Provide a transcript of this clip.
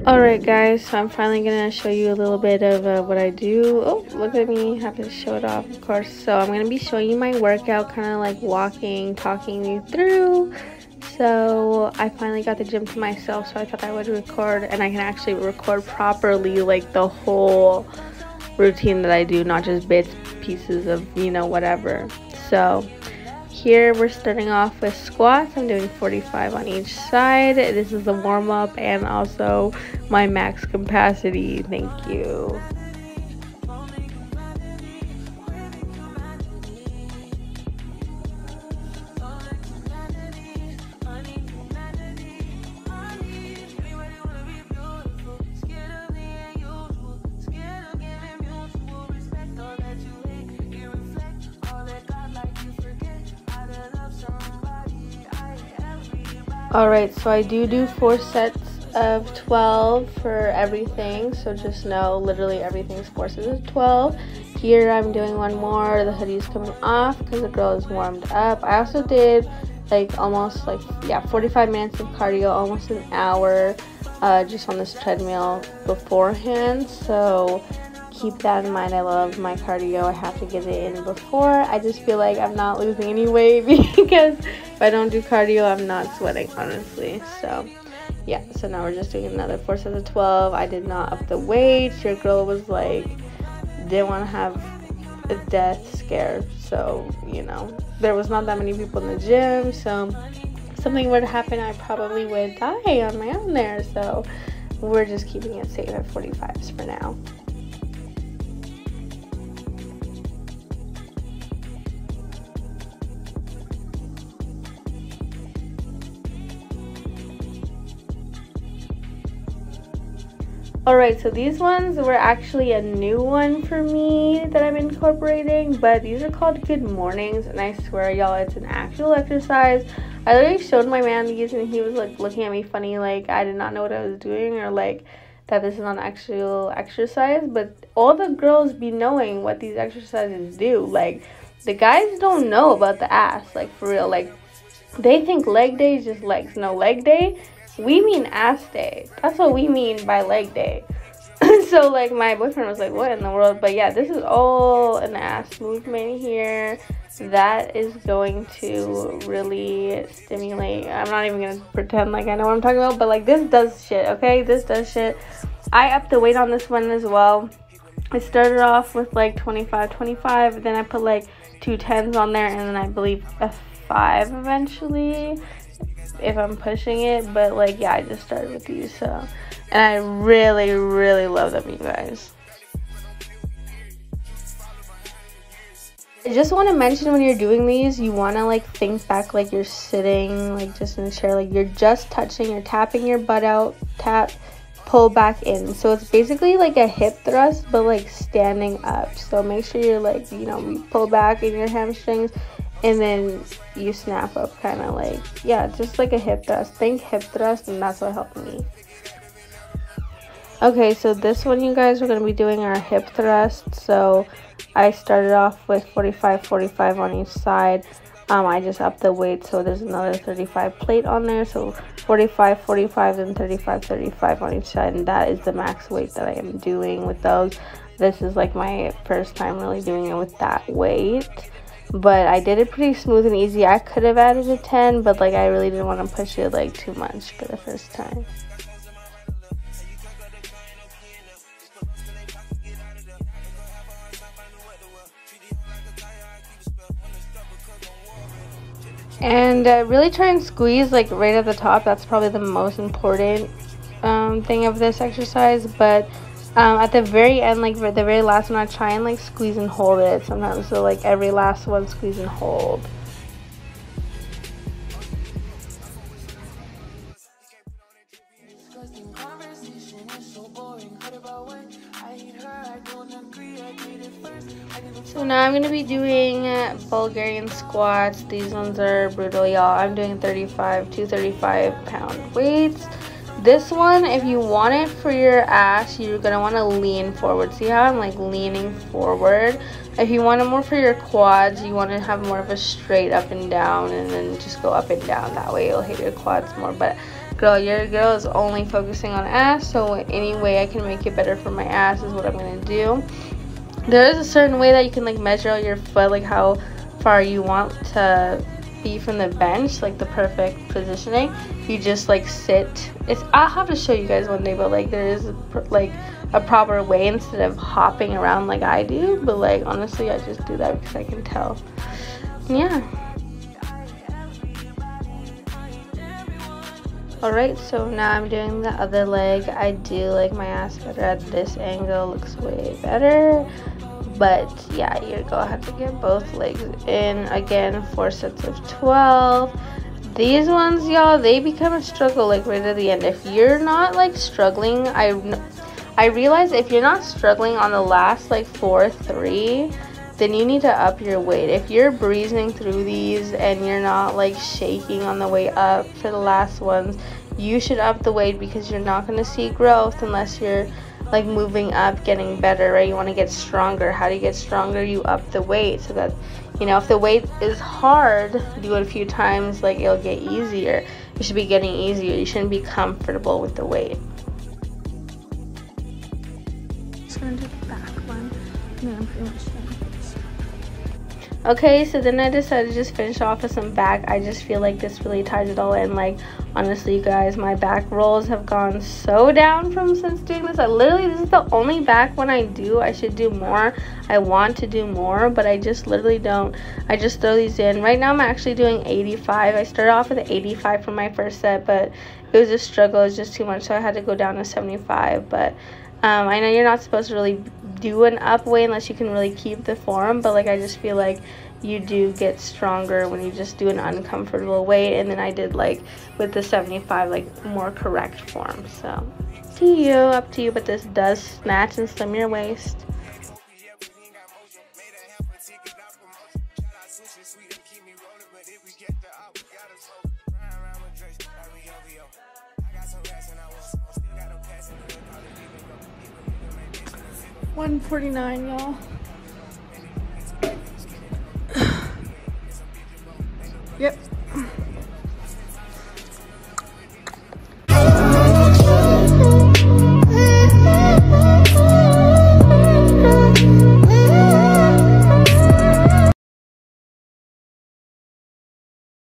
Alright guys, so I'm finally gonna show you a little bit of what I do. Oh, look at me, have to show it off, of course. So I'm gonna be showing you my workout, kind of like walking, talking you through. So I finally got the gym to myself, so I thought I would record, and I can actually record properly, like the whole routine that I do, not just bits, pieces of, you know, whatever. So here we're starting off with squats. I'm doing 45 on each side. This is the warm-up and also my max capacity. Thank you. Alright, so I do 4 sets of 12 for everything, so just know literally everything's 4 sets of 12. Here I'm doing one more. The hoodie's coming off because the girl is warmed up. I also did like almost 45 minutes of cardio, almost an hour, just on this treadmill beforehand, so keep that in mind. I love my cardio. I have to get it in before. I just feel like I'm not losing any weight because if I don't do cardio, I'm not sweating, honestly. So yeah, so now we're just doing another 4 sets of 12. I did not up the weight. Your girl was like, didn't want to have a death scare, so you know, there was not that many people in the gym, so if something were to happen, I probably would die on my own there. So we're just keeping it safe at 45s for now. Alright, so these ones were actually a new one for me that I'm incorporating, but these are called Good Mornings, and I swear y'all, it's an actual exercise. I literally showed my man these and he was like looking at me funny, like I did not know what I was doing, or like that this is not an actual exercise. But all the girls be knowing what these exercises do. Like the guys don't know about the ass, like for real. Like they think leg day is just legs. No, leg day, we mean ass day. That's what we mean by leg day. So like my boyfriend was like, what in the world? But yeah, this is all an ass movement here that is going to really stimulate. I'm not even gonna pretend like I know what I'm talking about, but like this does shit, okay? This does shit. I upped the weight on this one as well. I started off with like 25, then I put like 2 10s on there, and then I believe a 5 eventually if I'm pushing it. But like yeah, I just started with these, so, and I really love them, you guys. I just want to mention, when you're doing these, you want to like think back like you're sitting like just in a chair, like you're just touching, you're tapping your butt out, tap, pull back in. So it's basically like a hip thrust but like standing up. So make sure you're like, you know, you pull back in your hamstrings and then you snap up, kind of like, yeah, just like a hip thrust. Think hip thrust, and that's what helped me. Okay, so this one, you guys, we're going to be doing our hip thrust. So I started off with 45 on each side. I just upped the weight, so there's another 35 plate on there. So 45, and 35 on each side, and that is the max weight that I am doing with those. This is like my first time really doing it with that weight, but I did it pretty smooth and easy. I could have added a 10, but like I really didn't want to push it like too much for the first time. And really try and squeeze like right at the top. That's probably the most important thing of this exercise. But at the very end, like for the very last one, I try and like squeeze and hold it sometimes. So like every last one, squeeze and hold. So now I'm going to be doing Bulgarian squats. These ones are brutal, y'all. I'm doing 2 35-pound weights. This one, if you want it for your ass, you're going to want to lean forward. See how I'm like leaning forward? If you want it more for your quads, you want to have more of a straight up and down, and then just go up and down. That way you'll hit your quads more. But girl, your girl is only focusing on ass, so any way I can make it better for my ass is what I'm gonna do. There is a certain way that you can like measure out your foot, like how far you want to be from the bench, like the perfect positioning. You just like sit. I'll have to show you guys one day, but like there is like a proper way instead of hopping around like I do. But like honestly, I just do that because I can tell. Yeah. Alright, so now I'm doing the other leg. I do like my ass better at this angle, looks way better. But yeah, your girl had to get both legs in. Again, 4 sets of 12. These ones, y'all, they become a struggle like right at the end. If you're not like struggling, I realize if you're not struggling on the last like 4, 3, then you need to up your weight. If you're breezing through these and you're not like shaking on the way up for the last ones, you should up the weight because you're not going to see growth unless you're like moving up, getting better, right? You want to get stronger. How do you get stronger? You up the weight so that, you know, if the weight is hard, do it a few times, like it'll get easier. You should be getting easier. You shouldn't be comfortable with the weight. Just gonna do the back one and then I'm pretty much done. Okay, so then I decided to just finish off with some back. I just feel like this really ties it all in. Like, honestly, you guys, my back rolls have gone so down since doing this. This is the only back one I do. I should do more. I want to do more, but I just literally don't. I just throw these in. Right now, I'm actually doing 85. I started off with 85 for my first set, but it was a struggle. It was just too much, so I had to go down to 75. But I know you're not supposed to really do an up weight unless you can really keep the form, but like I just feel like you do get stronger when you just do an uncomfortable weight. And then I did like with the 75 like more correct form. So up to you, but this does snatch and slim your waist. $149, y'all. Yep.